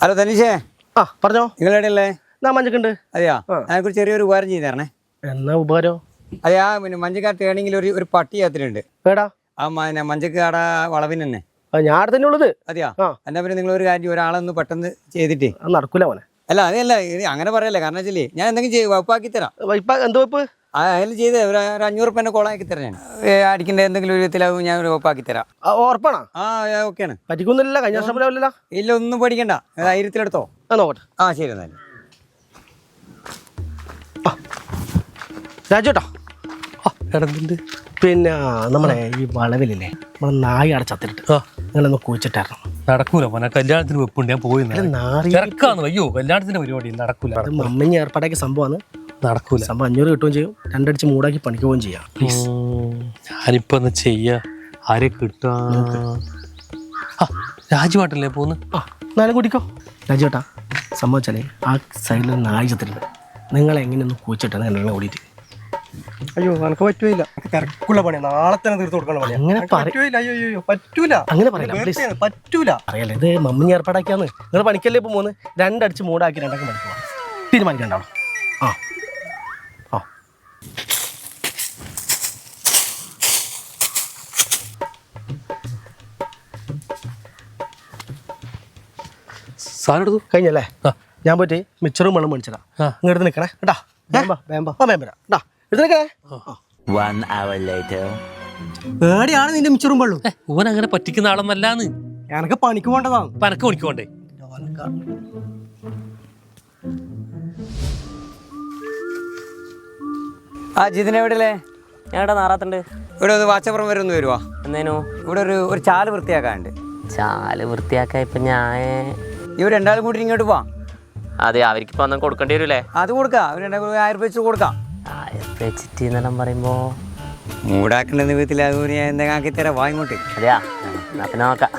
Hello തനിഷേ. പറഞ്ഞോ. നിങ്ങളെവിടെയല്ലേ? ഞാൻ മഞ്ചക്കുണ്ട്. അതെയാ, അതിനെക്കുറിച്ച് ചെറിയൊരു ഉപകാരം ചെയ്തു തരണേ. എന്നാ ഉപകാരം? അതെയാ, പിന്നെ മഞ്ചക്കാർ ടേണിങ്ങിൽ ഒരു പട്ടി യാത്രയുണ്ട്. ഏടാ? ആ മഞ്ചക്കാട വളവിന് തന്നെ. ഞാൻ അവിടെ തന്നെ ഉള്ളത്. അതെയാ, എന്നാ പിന്നെ നിങ്ങളൊരു കാര്യം, ഒരാളൊന്ന് പെട്ടെന്ന് ചെയ്തിട്ട്. നടക്കൂല മോനെ. അല്ല അതല്ല, അങ്ങനെ പറയല്ലേ, കാരണം വെച്ചാൽ ഞാൻ എന്തെങ്കിലും വകുപ്പാക്കി തരാം. എന്തോ വെപ്പ്? അതിൽ ചെയ്ത് ഒരു 500 റുപ്യേൻ്റെ കോളാക്കി തരാം. ഞാൻ അടിക്കേണ്ട എന്തെങ്കിലും ഒരു വിധത്തിലാവും, ഞാൻ ഒരു വകുപ്പാക്കി തരാം. ഉറപ്പാണോ? ഓക്കെയാണ്. പറ്റിക്കൊന്നുമില്ല? കഴിഞ്ഞ വർഷം പോലെ അല്ലല്ലോ? ഇല്ല, ഒന്നും പേടിക്കണ്ട, ധൈര്യത്തിലെടുത്തോ. നോക്കട്ടെ. ശരി എന്നാൽ. രാജുട്ടാ, പിന്നെ നമ്മളെ ഈ വളവിലില്ലേ, നമ്മളെ നായി അടച്ചത്തിട്ട് നിങ്ങളൊന്ന് കുഴിച്ചിട്ടായിരുന്നു. നടക്കൂല മോനെ, കല്യാണത്തിന് വെപ്പുണ്ട്, ഞാൻ പോയി. അയ്യോ, കല്യാണത്തിന്റെ പരിപാടി നടക്കൂല. മമ്മിഞ്ഞ് ഏർപ്പാടാക്കിയ സംഭവമാണ്. നടക്കൂല. സംഭവം 500 കിട്ടുകയും ചെയ്യും, 2 അടിച്ച് മൂടാക്കി പണിക്കുകയും ചെയ്യാം. ഞാനിപ്പോ ഒന്ന് ചെയ്യാ, ആരെ കിട്ടാ? രാജുവാട്ടല്ലേ പോന്ന്? എന്നാലും കുടിക്കോ. രാജുവേട്ടാ, സംഭവിച്ചാലേ ആ സൈഡിൽ നായി ചത്തിട്ടുണ്ട്. നിങ്ങളെങ്ങനെയൊന്ന് കുഴിച്ചിട്ടാണ് എന്നെ ഓടിയിട്ട്. അയ്യോ, എനിക്ക് പറ്റൂല. തിരക്കുള്ള പണി, നാളെ തന്നെ തീർത്ത് കൊടുക്കണം. അങ്ങനെ പറ്റൂല, അങ്ങനെ പറയില്ല, പറ്റൂല. അറിയാലേ, ഇത് മമ്മി ഏർപ്പാടാക്കിയാന്ന്. നിങ്ങൾ പണിക്കല്ലേ ഇപ്പൊ 2 അടിച്ച് മൂടാക്കി 2 പണിക്കുക. തീരുമാനിക്കണ്ടാവോ? സാധനം എടുത്തു കഴിഞ്ഞല്ലേ? ഞാൻ പോയിട്ട് മിച്ചറും വെള്ളം മേടിച്ചതാ. നിങ്ങൾ എടുത്ത് നിൽക്കണേ കേട്ടാ. പേടിയാണ് നിന്റെ മിച്ചറും വെള്ളം. ഓൻ അങ്ങനെ പറ്റിക്കുന്ന ആളൊന്നല്ലാന്ന്. എനക്ക് പണിക്ക് പോകേണ്ടതാണ്. പനക്ക് പണിക്കോണ്ടേ. ജിതിന് എവിടെയല്ലേ? ഞങ്ങളുടെ നാറാത്തുണ്ട്. ഇവിടെ ഒന്ന് വാച്ചപ്പുറം വരെ ഒന്ന് വരുവാ. എന്തേനു? ഇവിടെ ഒരു ചാല് വൃത്തിയാക്കാനുണ്ട്. ചാല് വൃത്തിയാക്കാൻ ഇപ്പം ഞാൻ ഇവർ രണ്ടാളും കൂടി ഇങ്ങോട്ട് പോവാം. അതെ, അവർക്കിപ്പോൾ ഒന്നും കൊടുക്കേണ്ടി വരൂലേ? അത് കൊടുക്കാം, അവർ 1000 രൂപ വെച്ച് കൊടുക്കാം. 1000 രൂപ വെച്ചിട്ട് എന്നെല്ലാം പറയുമ്പോൾ മൂടാക്കേണ്ട വിധത്തിൽ അത് ഞാൻ എന്തെങ്കിലും ആക്കി തരാം. വാങ്ങിക്കോട്ടെ. അതെയാ, എന്നാ പിന്നെ നോക്കാം.